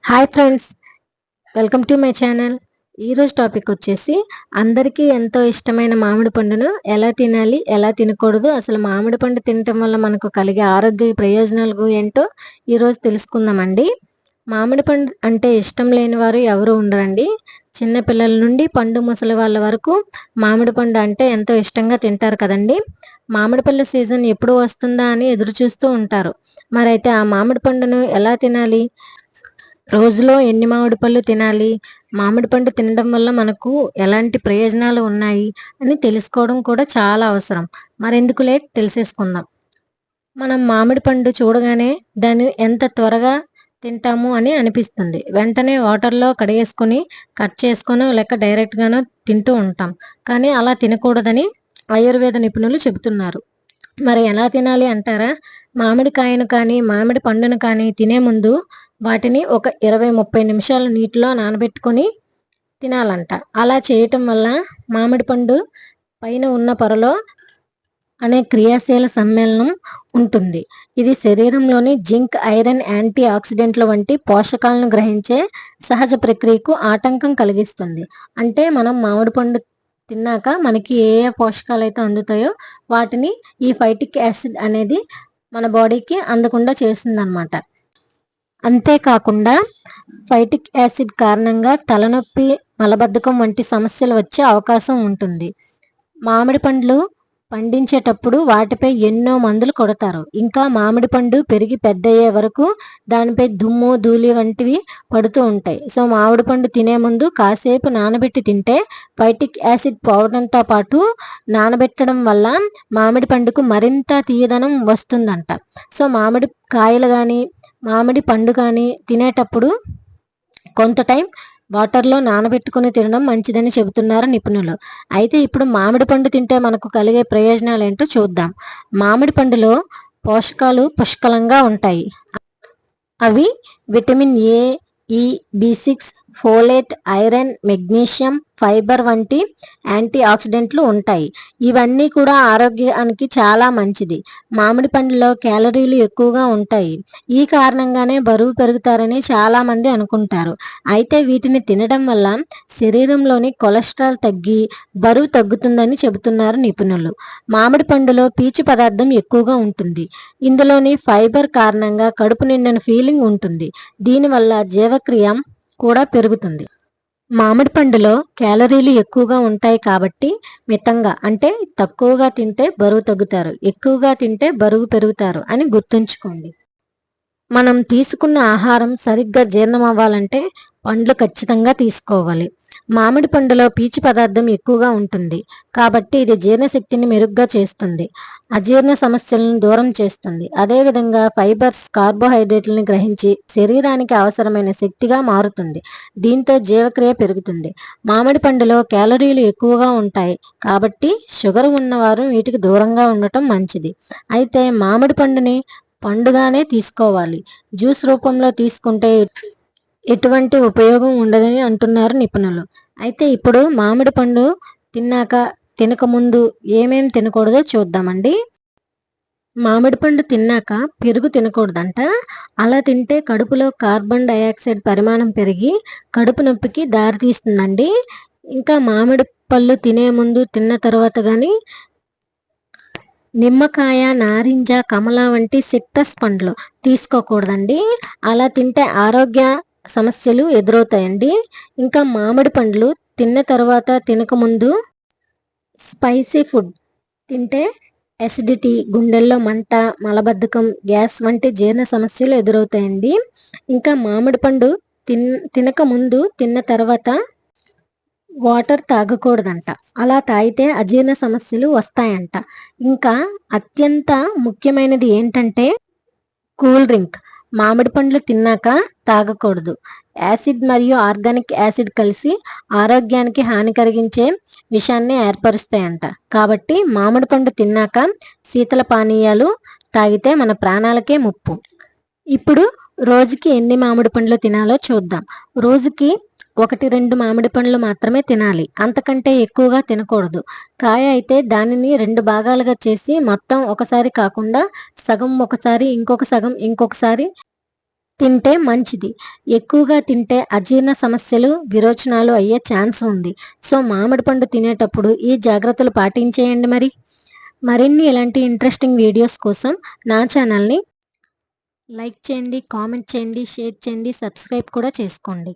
Hi friends, welcome to my channel. ఈరోజు topic వచ్చేసి అందరికీ ఎంతో ఇష్టమైన మామిడి పండును ఎలా తినాలి, ఎలా తినకూడదు, అసలు మామిడి పండు తినటం వల్ల మనకు కలిగే ఆరోగ్య ప్రయోజనాలు ఏంటో ఈరోజు తెలుసుకుందామండి. మామిడి పండు అంటే ఇష్టం లేని వారు ఎవరు ఉండరండి. చిన్నపిల్లల నుండి పండు ముసలి వాళ్ళ వరకు మామిడి పండు అంటే ఎంతో ఇష్టంగా తింటారు కదండి. మామిడి పళ్ళ సీజన్ ఎప్పుడు వస్తుందా అని ఎదురు చూస్తూ ఉంటారు. మరైతే ఆ మామిడి పండును ఎలా తినాలి, రోజులో ఎన్ని మామిడి పళ్ళు తినాలి, మామిడి పండు తినడం వల్ల మనకు ఎలాంటి ప్రయోజనాలు ఉన్నాయి అని తెలుసుకోవడం కూడా చాలా అవసరం. మరెందుకు లేట్ తెలిసేసుకుందాం. మనం మామిడి పండు చూడగానే దాన్ని ఎంత త్వరగా తింటాము అని అనిపిస్తుంది. వెంటనే వాటర్లో కడిగేసుకొని కట్ చేసుకొని లేక డైరెక్ట్గానో తింటూ ఉంటాం. కానీ అలా తినకూడదని ఆయుర్వేద నిపుణులు చెబుతున్నారు. మరి ఎలా తినాలి అంటారా? మామిడికాయను కానీ మామిడి పండును కానీ తినే ముందు వాటిని ఒక 20-30 నిమిషాలు నీటిలో నానబెట్టుకొని తినాలంట. అలా చేయటం వల్ల మామిడి పండు పైన ఉన్న పొరలో అనే క్రియాశీల సమ్మేళనం ఉంటుంది. ఇది శరీరంలోని జింక్, ఐరన్, యాంటీ ఆక్సిడెంట్ల వంటి పోషకాలను గ్రహించే సహజ ప్రక్రియకు ఆటంకం కలిగిస్తుంది. అంటే మనం మామిడి పండు తిన్నాక మనకి ఏ ఏ పోషకాలు అయితే అందుతాయో వాటిని ఈ ఫైటిక్ యాసిడ్ అనేది మన బాడీకి అందకుండా చేస్తుందన్నమాట. అంతేకాకుండా ఫైటిక్ యాసిడ్ కారణంగా తలనొప్పి, మలబద్ధకం వంటి సమస్యలు వచ్చే అవకాశం ఉంటుంది. మామిడి పండ్లు పండించేటప్పుడు వాటిపై ఎన్నో మందులు కొడతారు. ఇంకా మామిడి పండు పెరిగి పెద్దయ్యే వరకు దానిపై దుమ్ము, ధూళి వంటివి పడుతూ ఉంటాయి. సో మామిడి పండు తినే ముందు కాసేపు నానబెట్టి తింటే ఫైటిక్ యాసిడ్ పోవడంతో పాటు నానబెట్టడం వల్ల మామిడి పండుకు మరింత తీయదనం వస్తుందంట. సో మామిడి కాయలు కానీ మామిడి పండు కానీ తినేటప్పుడు కొంత టైం వాటర్లో నానబెట్టుకుని తినడం మంచిదని చెబుతున్నారు నిపుణులు. అయితే ఇప్పుడు మామిడి పండు తింటే మనకు కలిగే ప్రయోజనాలు ఏంటో చూద్దాం. మామిడి పండులో పోషకాలు పుష్కలంగా ఉంటాయి. అవి విటమిన్ ఏ, ఈ, B6, folate, iron, magnesium, fibre వంటి యాంటీ ఆక్సిడెంట్లు ఉంటాయి. ఇవన్నీ కూడా ఆరోగ్యానికి చాలా మంచిది. మామిడి పండులో క్యాలరీలు ఎక్కువగా ఉంటాయి. ఈ కారణంగానే బరువు పెరుగుతారని చాలా మంది అనుకుంటారు. అయితే వీటిని తినడం వల్ల శరీరంలోని కొలెస్ట్రాల్ తగ్గి బరువు తగ్గుతుందని చెబుతున్నారు నిపుణులు. మామిడి పండులో పీచు పదార్థం ఎక్కువగా ఉంటుంది. ఇందులోని ఫైబర్ కారణంగా కడుపు నిండిన ఫీలింగ్ ఉంటుంది. దీనివల్ల జీవక్రియ కూడా పెరుగుతుంది. మామిడి పండులో క్యాలరీలు ఎక్కువగా ఉంటాయి కాబట్టి మితంగా అంటే తక్కువగా తింటే బరువు తగ్గుతారు, ఎక్కువగా తింటే బరువు పెరుగుతారు అని గుర్తుంచుకోండి. మనం తీసుకున్న ఆహారం సరిగ్గా జీర్ణం అవ్వాలంటే పండ్లు ఖచ్చితంగా తీసుకోవాలి. మామిడి పండులో పీచు పదార్థం ఎక్కువగా ఉంటుంది కాబట్టి ఇది జీర్ణశక్తిని మెరుగ్గా చేస్తుంది, అజీర్ణ సమస్యలను దూరం చేస్తుంది. అదేవిధంగా ఫైబర్స్ కార్బోహైడ్రేట్లను గ్రహించి శరీరానికి అవసరమైన శక్తిగా మారుతుంది. దీంతో జీవక్రియ పెరుగుతుంది. మామిడి పండులో క్యాలరీలు ఎక్కువగా ఉంటాయి కాబట్టి షుగర్ ఉన్నవారు వీటికి దూరంగా ఉండటం మంచిది. అయితే మామిడి పండుని పండుగానే తీసుకోవాలి. జ్యూస్ రూపంలో తీసుకుంటే ఎటువంటి ఉపయోగం ఉండదని అంటున్నారు నిపుణులు. అయితే ఇప్పుడు మామిడి పండు తిన్నాక తినకముందు ఏమేం తినకూడదో చూద్దామండి. మామిడి పండు తిన్నాక పెరుగు తినకూడదంట. అలా తింటే కడుపులో కార్బన్ డయాక్సైడ్ పరిమాణం పెరిగి కడుపు నొప్పికి దారితీస్తుందండి. ఇంకా మామిడి పళ్ళు తినే ముందు, తిన్న తర్వాత కానీ నిమ్మకాయ, నారింజ, కమల వంటి సిట్రస్ పండ్లు తీసుకోకూడదండి. అలా తింటే ఆరోగ్య సమస్యలు ఎదురవుతాయండి. ఇంకా మామిడి పండ్లు తిన్న తర్వాత, తినకముందు స్పైసీ ఫుడ్ తింటే ఎసిడిటీ, గుండెల్లో మంట, మలబద్ధకం, గ్యాస్ వంటి జీర్ణ సమస్యలు ఎదురవుతాయండి. ఇంకా మామిడి పండు తినకముందు, తిన్న తర్వాత వాటర్ తాగకూడదంట. అలా తాగితే అజీర్ణ సమస్యలు వస్తాయంట. ఇంకా అత్యంత ముఖ్యమైనది ఏంటంటే కూల్ డ్రింక్ మామిడి పండ్లు తిన్నాక తాగకూడదు. యాసిడ్ మరియు ఆర్గానిక్ యాసిడ్ కలిసి ఆరోగ్యానికి హాని కలిగించే విషాన్ని ఏర్పరుస్తాయంట. కాబట్టి మామిడి పండు తిన్నాక శీతల పానీయాలు తాగితే మన ప్రాణాలకే ముప్పు. ఇప్పుడు రోజుకి ఎన్ని మామిడి పండ్లు తినాలో చూద్దాం. రోజుకి 1-2 మామిడి పండ్లు మాత్రమే తినాలి. అంతకంటే ఎక్కువగా తినకూడదు. కాయ అయితే దానిని 2 భాగాలుగా చేసి మొత్తం ఒకసారి కాకుండా సగం ఒకసారి, ఇంకొక సగం ఇంకొకసారి తింటే మంచిది. ఎక్కువగా తింటే అజీర్ణ సమస్యలు, విరోచనాలు అయ్యే ఛాన్స్ ఉంది. సో మామిడి పండు తినేటప్పుడు ఈ జాగ్రత్తలు పాటించేయండి. మరిన్ని ఇలాంటి ఇంట్రెస్టింగ్ వీడియోస్ కోసం నా ఛానల్ని లైక్ చేయండి, కామెంట్ చేయండి, షేర్ చేయండి, సబ్స్క్రైబ్ కూడా చేసుకోండి.